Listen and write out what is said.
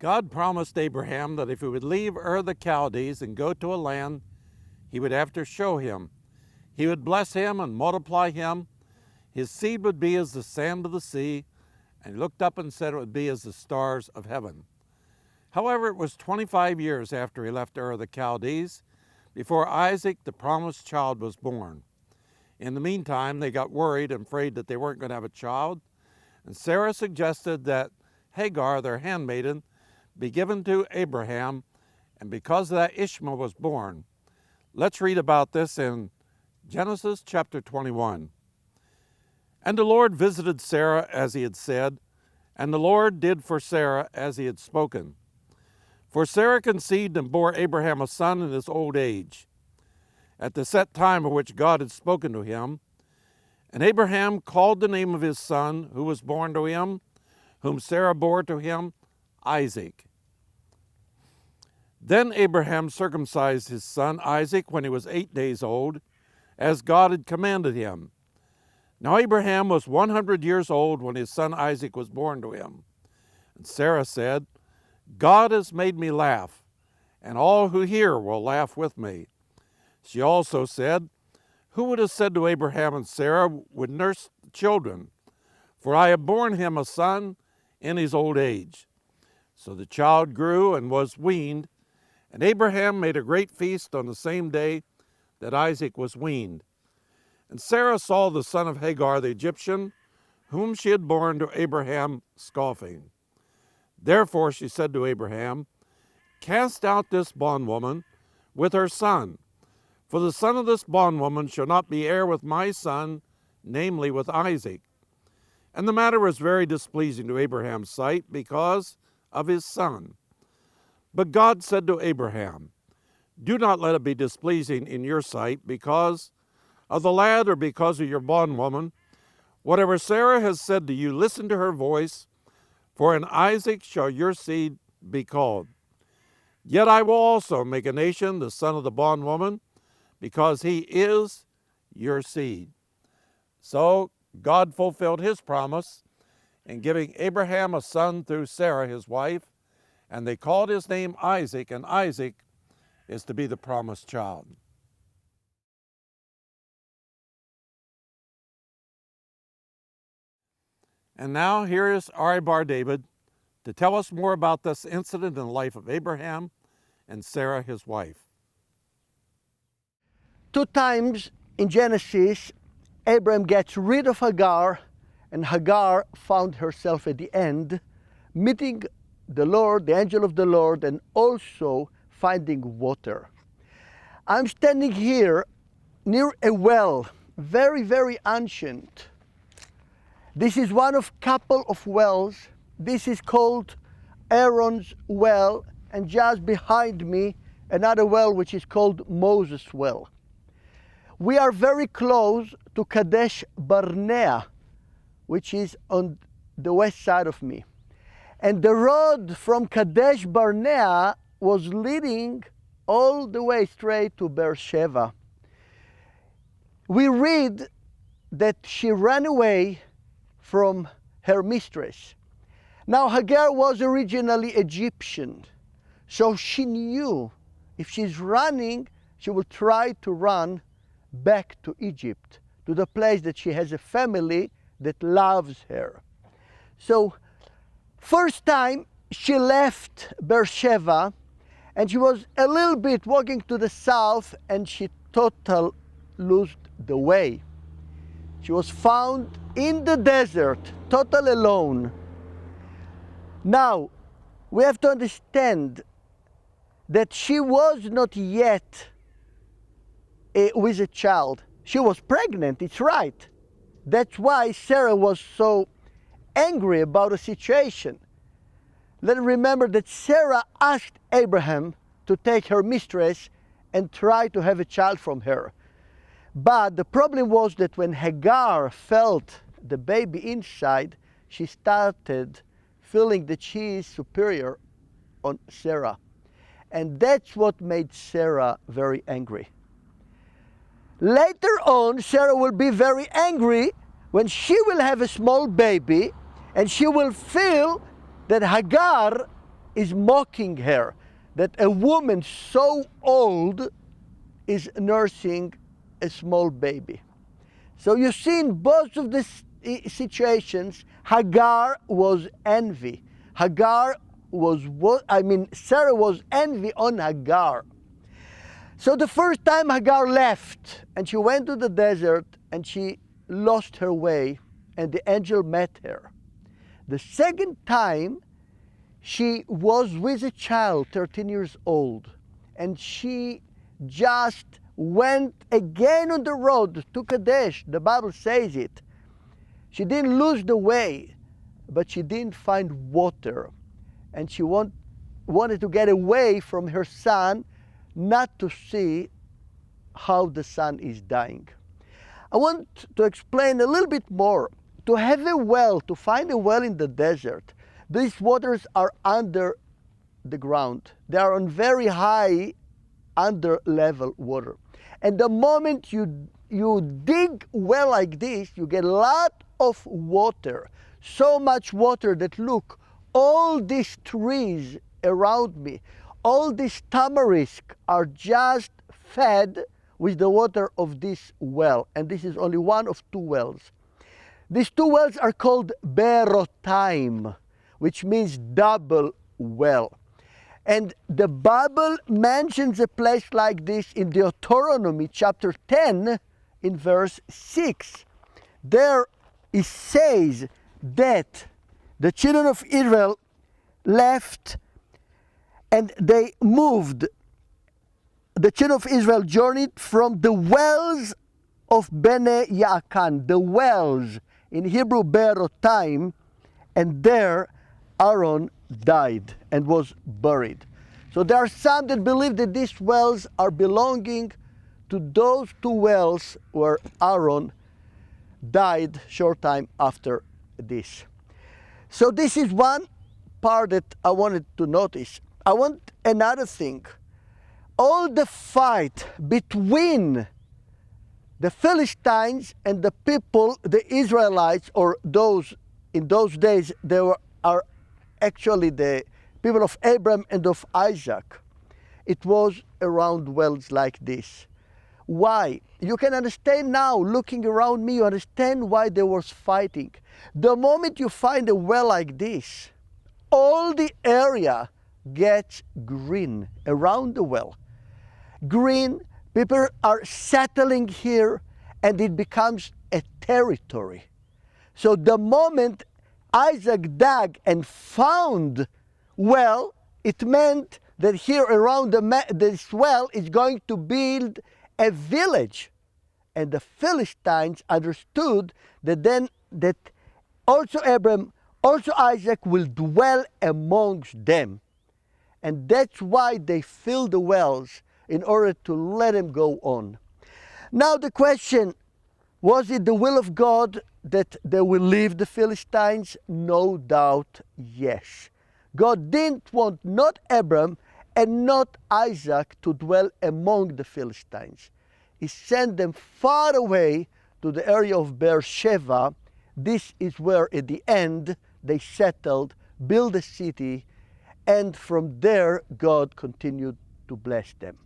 God promised Abraham that if he would leave Ur the Chaldees and go to a land he would have to show him, he would bless him and multiply him. His seed would be as the sand of the sea, and he looked up and said it would be as the stars of heaven. However, it was 25 years after he left Ur the Chaldees before Isaac, the promised child, was born. In the meantime, they got worried and afraid that they weren't going to have a child, and Sarah suggested that Hagar, their handmaiden, be given to Abraham, and because of that, Ishmael was born. Let's read about this in Genesis chapter 21. And the Lord visited Sarah as he had said, and the Lord did for Sarah as he had spoken. For Sarah conceived and bore Abraham a son in his old age, at the set time of which God had spoken to him. And Abraham called the name of his son, who was born to him, whom Sarah bore to him, Isaac. Then Abraham circumcised his son Isaac when he was 8 days old, as God had commanded him. Now Abraham was 100 years old when his son Isaac was born to him. And Sarah said, God has made me laugh, and all who hear will laugh with me. She also said, who would have said to Abraham and Sarah would nurse children? For I have borne him a son in his old age. So the child grew and was weaned, and Abraham made a great feast on the same day that Isaac was weaned. And Sarah saw the son of Hagar the Egyptian, whom she had borne to Abraham, scoffing. Therefore she said to Abraham, cast out this bondwoman with her son, for the son of this bondwoman shall not be heir with my son, namely with Isaac. And the matter was very displeasing to Abraham's sight because of his son. But God said to Abraham, do not let it be displeasing in your sight because of the lad or because of your bondwoman. Whatever Sarah has said to you, listen to her voice, for in Isaac shall your seed be called. Yet I will also make a nation the son of the bondwoman, because he is your seed. So God fulfilled his promise in giving Abraham a son through Sarah his wife, and they called his name Isaac, and Isaac is to be the promised child. And now here is Arie David to tell us more about this incident in the life of Abraham and Sarah his wife. 2 times in Genesis, Abraham gets rid of Hagar, and Hagar found herself at the end meeting the Lord, the angel of the Lord, and also finding water. I'm standing here near a well, very, very ancient. This is one of couple of wells. This is called Aaron's well, and just behind me, another well which is called Moses' well. We are very close to Kadesh Barnea, which is on the west side of me. And the road from Kadesh Barnea was leading all the way straight to Beersheba. We read that she ran away from her mistress. Now Hagar was originally Egyptian, so she knew if she's running, she will try to run back to Egypt, to the place that she has a family that loves her. So first time she left Beersheba, and she was a little bit walking to the south, and she totally lost the way. She was found in the desert, totally alone. Now, we have to understand that she was not yet with a child. She was pregnant, it's right. That's why Sarah was so angry about the situation. Let's remember that Sarah asked Abraham to take her mistress and try to have a child from her. But the problem was that when Hagar felt the baby inside, she started feeling that she is superior on Sarah. And that's what made Sarah very angry. Later on, Sarah will be very angry when she will have a small baby, and she will feel that Hagar is mocking her that a woman so old is nursing a small baby. So you see, in both of these situations, Hagar was envy. Sarah was envy on Hagar. So the first time Hagar left and she went to the desert and she lost her way and the angel met her. The second time she was with a child, 13 years old, and she just went again on the road to Kadesh. The Bible says it. She didn't lose the way, but she didn't find water. And she wanted to get away from her son, not to see how the son is dying. I want to explain a little bit more. To have a well, to find a well in the desert, these waters are under the ground. They are on very high under level water. And the moment you dig well like this, you get a lot of water. So much water that, look, all these trees around me, all these tamarisk are just fed with the water of this well. And this is only one of two wells. These two wells are called Berotaim, which means double well. And the Bible mentions a place like this in Deuteronomy chapter 10 in verse 6. There it says that the children of Israel left and they moved. The children of Israel journeyed from the wells of Bene Yaakan, the wells, in Hebrew Berotaim, and there Aaron died and was buried. So there are some that believe that these wells are belonging to those two wells where Aaron died short time after this. So this is one part that I wanted to notice. I want another thing. All the fight between the Philistines and the people, the Israelites, or those in those days, are actually the people of Abraham and of Isaac. It was around wells like this. Why? You can understand now, looking around me, you understand why they was fighting. The moment you find a well like this, all the area gets green around the well. Green, people are settling here and it becomes a territory. So the moment Isaac dug and found well, it meant that here around this well is going to build a village. And the Philistines understood that also Abraham, also Isaac will dwell amongst them. And that's why they filled the wells in order to let them go on. Now the question, was it the will of God that they will leave the Philistines? No doubt, yes. God didn't want not Abraham and not Isaac to dwell among the Philistines. He sent them far away to the area of Beersheba. This is where at the end they settled, built a city, and from there God continued to bless them.